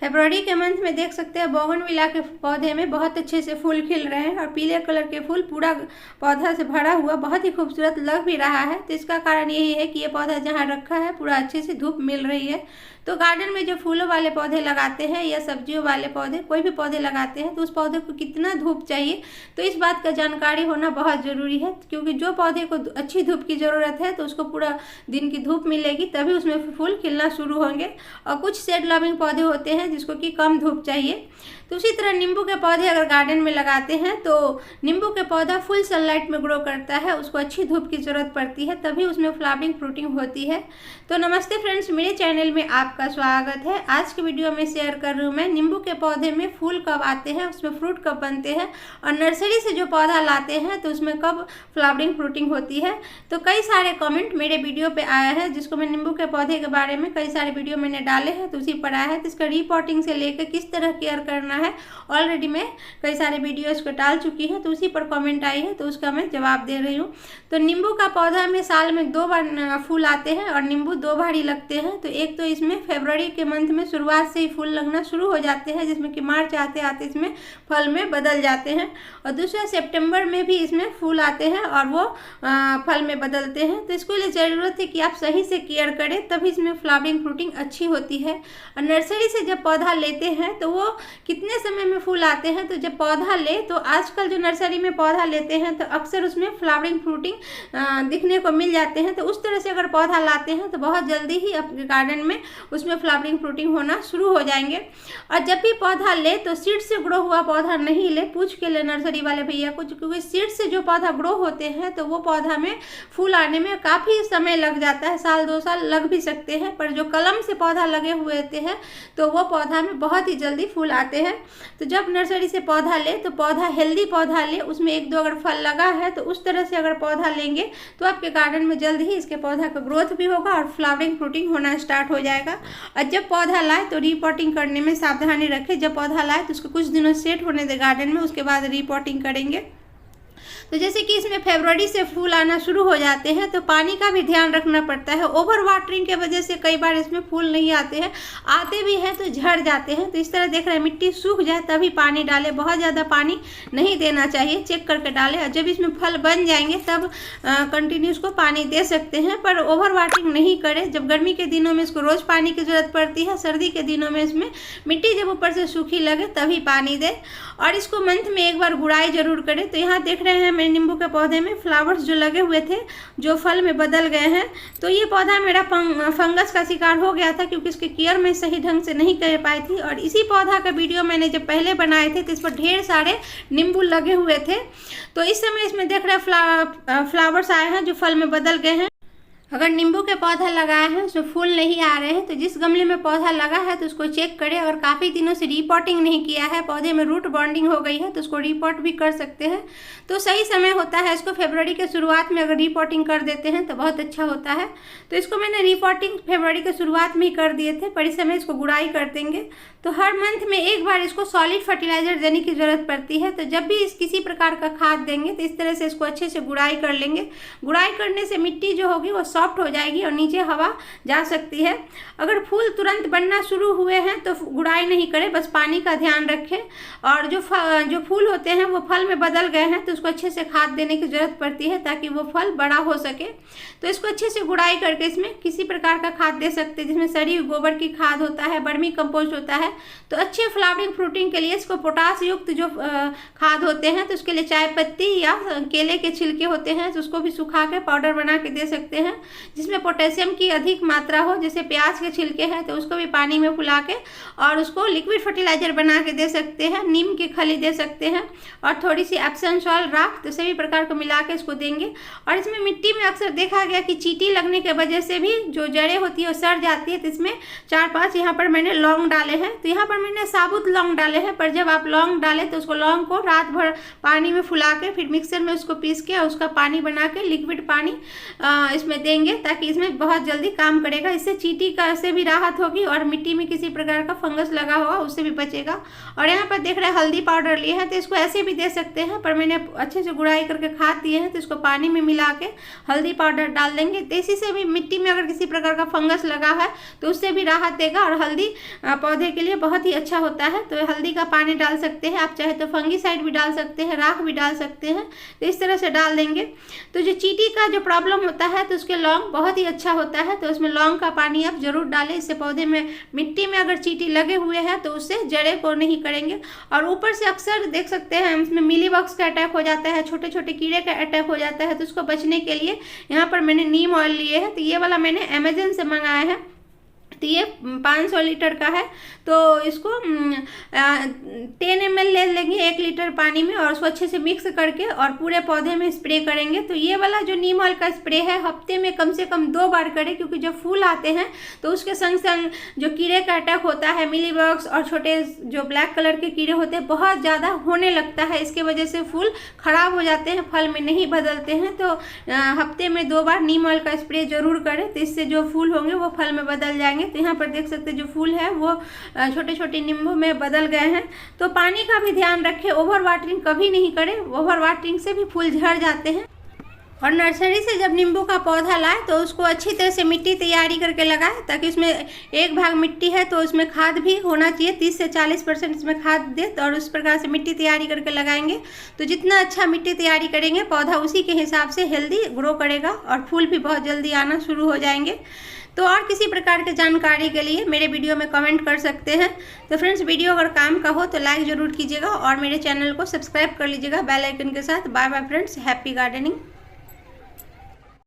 फरवरी के मंथ में देख सकते हैं बोगनविला के पौधे में बहुत अच्छे से फूल खिल रहे हैं और पीले कलर के फूल पूरा पौधा से भरा हुआ बहुत ही खूबसूरत लग भी रहा है। तो इसका कारण यही है कि ये पौधा जहाँ रखा है पूरा अच्छे से धूप मिल रही है। तो गार्डन में जो फूलों वाले पौधे लगाते हैं या सब्जियों वाले पौधे, कोई भी पौधे लगाते हैं तो उस पौधे को कितना धूप चाहिए, तो इस बात का जानकारी होना बहुत ज़रूरी है। क्योंकि जो पौधे को अच्छी धूप की ज़रूरत है तो उसको पूरा दिन की धूप मिलेगी, तभी उसमें फूल खिलना शुरू होंगे। और कुछ शेड लविंग पौधे होते हैं जिसको कि कम धूप चाहिए। तो उसी तरह नींबू के पौधे अगर गार्डन में लगाते हैं तो नींबू के पौधा फुल सनलाइट में ग्रो करता है, उसको अच्छी धूप की ज़रूरत पड़ती है, तभी उसमें फ्लावरिंग फ्रूटिंग होती है। तो नमस्ते फ्रेंड्स, मेरे चैनल में आपका स्वागत है। आज की वीडियो में शेयर कर रही हूँ मैं नींबू के पौधे में फूल कब आते हैं, उसमें फ्रूट कब बनते हैं, और नर्सरी से जो पौधा लाते हैं तो उसमें कब फ्लावरिंग फ्रूटिंग होती है। तो कई सारे कमेंट मेरे वीडियो पे आया है, जिसको मैं नींबू के पौधे के बारे में कई सारे वीडियो मैंने डाले हैं तो उसी पर आया है। तो इसका रिपोर्टिंग से लेकर किस तरह केयर करना है ऑलरेडी मैं कई सारे वीडियोस को डाल चुकी है, तो उसी पर कमेंट आई है तो उसका मैं जवाब दे रही हूँ। तो नींबू का पौधा में साल में 2 बार फूल आते हैं और नींबू 2 बार ही लगते हैं। तो एक तो इसमें फरवरी के मंथ में शुरुआत से ही फूल लगना शुरू हो जाते हैं, जिसमें कि मार्च आते आते इसमें फल में बदल जाते हैं। और दूसरा सितंबर में भी इसमें फूल आते हैं और वो फल में बदलते हैं। तो इसके लिए ज़रूरत है कि आप सही से केयर करें, तभी इसमें फ्लावरिंग फ्रूटिंग अच्छी होती है। और नर्सरी से जब पौधा लेते हैं तो वो कितने समय में फूल आते हैं, तो जब पौधा ले तो आजकल जो नर्सरी में पौधा लेते हैं तो अक्सर उसमें फ्लावरिंग फ्रूटिंग दिखने को मिल जाते हैं। तो उस तरह से अगर पौधा लाते हैं तो बहुत जल्दी ही अपने गार्डन में उसमें फ्लावरिंग फ्रूटिंग होना शुरू हो जाएंगे। और जब भी पौधा ले तो सीड से ग्रो हुआ पौधा नहीं ले, पूछ के ले नर्सरी वाले भैया को, क्योंकि सीड से जो पौधा ग्रो होते हैं तो वो पौधा में फूल आने में काफ़ी समय लग जाता है, साल 2 साल लग भी सकते हैं। पर जो कलम से पौधा लगे हुए होते हैं तो वो पौधा में बहुत ही जल्दी फूल आते हैं। तो जब नर्सरी से पौधा ले तो पौधा हेल्दी पौधा ले, उसमें 1-2 अगर फल लगा है तो उस तरह से अगर पौधा लेंगे तो आपके गार्डन में जल्द ही इसके पौधा का ग्रोथ भी होगा और फ्लावरिंग फ्रूटिंग होना स्टार्ट हो जाएगा। और जब पौधा लाए तो रिपोर्टिंग करने में सावधानी रखें। जब पौधा लाए तो उसको कुछ दिनों सेट होने दे गार्डन में, उसके बाद रिपोर्टिंग करेंगे। तो जैसे कि इसमें फरवरी से फूल आना शुरू हो जाते हैं तो पानी का भी ध्यान रखना पड़ता है। ओवर वाटरिंग के वजह से कई बार इसमें फूल नहीं आते हैं, आते भी हैं तो झड़ जाते हैं। तो इस तरह देख रहे हैं मिट्टी सूख जाए तभी पानी डालें, बहुत ज़्यादा पानी नहीं देना चाहिए, चेक करके डालें। और जब इसमें फल बन जाएंगे तब कंटिन्यू इसको पानी दे सकते हैं, पर ओवर वाटरिंग नहीं करें। जब गर्मी के दिनों में इसको रोज़ पानी की ज़रूरत पड़ती है, सर्दी के दिनों में इसमें मिट्टी जब ऊपर से सूखी लगे तभी पानी दें। और इसको मंथ में 1 बार गुड़ाई जरूर करें। तो यहाँ देख रहे हैं मेरे नींबू के पौधे में फ्लावर्स जो लगे हुए थे जो फल में बदल गए हैं। तो ये पौधा मेरा फंगस का शिकार हो गया था, क्योंकि इसके केयर मैं सही ढंग से नहीं कर पाई थी। और इसी पौधा का वीडियो मैंने जब पहले बनाए थे तो इस पर ढेर सारे नींबू लगे हुए थे। तो इस समय इसमें देख रहे हैं फ्लावर्स आए हैं जो फल में बदल गए हैं। अगर नींबू के पौधा लगाए हैं उसमें फूल नहीं आ रहे हैं तो जिस गमले में पौधा लगा है तो उसको चेक करें। अगर काफ़ी दिनों से रिपोर्टिंग नहीं किया है, पौधे में रूट बॉन्डिंग हो गई है, तो उसको रिपोर्ट भी कर सकते हैं। तो सही समय होता है इसको फरवरी के शुरुआत में अगर रिपोर्टिंग कर देते हैं तो बहुत अच्छा होता है। तो इसको मैंने रिपोर्टिंग फरवरी के शुरुआत में ही कर दिए थे, पर इस समय इसको गुड़ाई कर देंगे। तो हर मंथ में 1 बार इसको सॉलिड फर्टिलाइजर देने की ज़रूरत पड़ती है। तो जब भी इस किसी प्रकार का खाद देंगे तो इस तरह से इसको अच्छे से गुड़ाई कर लेंगे। गुड़ाई करने से मिट्टी जो होगी वो सॉफ्ट हो जाएगी और नीचे हवा जा सकती है। अगर फूल तुरंत बनना शुरू हुए हैं तो गुड़ाई नहीं करें, बस पानी का ध्यान रखें। और जो फूल होते हैं वो फल में बदल गए हैं तो उसको अच्छे से खाद देने की ज़रूरत पड़ती है ताकि वो फल बड़ा हो सके। तो इसको अच्छे से गुड़ाई करके इसमें किसी प्रकार का खाद दे सकते हैं, जिसमें सड़ी गोबर की खाद होता है, वर्मी कंपोस्ट होता है। तो अच्छे फ्लावरिंग फ्रूटिंग के लिए इसको पोटास युक्त जो खाद होते हैं तो उसके लिए चाय पत्ती या केले के छिलके होते हैं तो उसको भी सुखा के पाउडर बना के दे सकते हैं, जिसमें पोटेशियम की अधिक मात्रा हो। जैसे प्याज के छिलके हैं तो उसको भी पानी में फुला के और उसको लिक्विड फर्टिलाइजर बना के दे सकते हैं। नीम की खली दे सकते हैं और थोड़ी सी एप्सम सॉल्ट राख, तो सभी प्रकार को मिला के इसको देंगे। और इसमें मिट्टी में अक्सर देखा गया कि चींटी लगने के वजह से भी जो जड़ें होती है वो सड़ जाती है। तो इसमें 4-5 यहाँ पर मैंने लौंग डाले हैं। तो यहाँ पर मैंने साबुत लौंग डाले हैं, पर जब आप लौंग डालें तो उसको लौंग को रात भर पानी में फुला के फिर मिक्सर में उसको पीस के और उसका पानी बना के लिक्विड पानी इसमें देंगे ताकि इसमें बहुत जल्दी काम करेगा। इससे चींटी का से भी राहत होगी और मिट्टी में किसी प्रकार का फंगस लगा हुआ उससे भी बचेगा। और यहाँ पर देख रहे हैं हल्दी पाउडर लिए हैं, तो इसको ऐसे भी दे सकते हैं, पर मैंने अच्छे से गुड़ाई करके खाद दिए हैं, तो इसको पानी में मिला के हल्दी पाउडर डाल देंगे। तो इसी से भी मिट्टी में अगर किसी प्रकार का फंगस लगा है तो उससे भी राहत देगा और हल्दी पौधे के लिए बहुत ही अच्छा होता है। तो हल्दी का पानी डाल सकते हैं आप, चाहे तो फंगीसाइड भी डाल सकते हैं, राख भी डाल सकते हैं। तो इस तरह से डाल देंगे। तो जो चींटी का जो प्रॉब्लम होता है तो उसके लौंग बहुत ही अच्छा होता है, तो उसमें लौंग का पानी आप जरूर डालें। इससे पौधे में मिट्टी में अगर चींटी लगे हुए हैं तो उससे जड़ें को नहीं करेंगे। और ऊपर से अक्सर देख सकते हैं उसमें मिलीबग्स का अटैक हो जाता है, छोटे छोटे कीड़े का अटैक हो जाता है। तो उसको बचने के लिए यहाँ पर मैंने नीम ऑयल लिए हैं, तो ये वाला मैंने अमेजन से मंगाया है। तो ये 500 लीटर का है, तो इसको 10 ml ले लेंगे 1 लीटर पानी में और उसको अच्छे से मिक्स करके और पूरे पौधे में स्प्रे करेंगे। तो ये वाला जो नीम ऑयल का स्प्रे है हफ्ते में कम से कम 2 बार करें, क्योंकि जब फूल आते हैं तो उसके संग संग जो कीड़े का अटैक होता है, मिलीबग्स और छोटे जो ब्लैक कलर के कीड़े होते हैं बहुत ज़्यादा होने लगता है। इसके वजह से फूल खराब हो जाते हैं, फल में नहीं बदलते हैं। तो हफ्ते में 2 बार नीम ऑयल का स्प्रे जरूर करें, तो इससे जो फूल होंगे वो फल में बदल जाएंगे। तो यहाँ पर देख सकते हैं जो फूल है वो छोटे छोटे नींबू में बदल गए हैं। तो पानी का भी ध्यान रखें, ओवर वाटरिंग कभी नहीं करें, ओवर वाटरिंग से भी फूल झड़ जाते हैं। और नर्सरी से जब नींबू का पौधा लाए तो उसको अच्छी तरह से मिट्टी तैयारी करके लगाए, ताकि उसमें एक भाग मिट्टी है तो उसमें खाद भी होना चाहिए, 30 से 40% इसमें खाद दे और उस प्रकार से मिट्टी तैयारी करके लगाएंगे। तो जितना अच्छा मिट्टी तैयारी करेंगे पौधा उसी के हिसाब से हेल्दी ग्रो करेगा और फूल भी बहुत जल्दी आना शुरू हो जाएंगे। तो और किसी प्रकार की जानकारी के लिए मेरे वीडियो में कमेंट कर सकते हैं। तो फ्रेंड्स, वीडियो अगर काम का हो तो लाइक ज़रूर कीजिएगा और मेरे चैनल को सब्सक्राइब कर लीजिएगा बेल आइकन के साथ। Bye bye friends, happy gardening.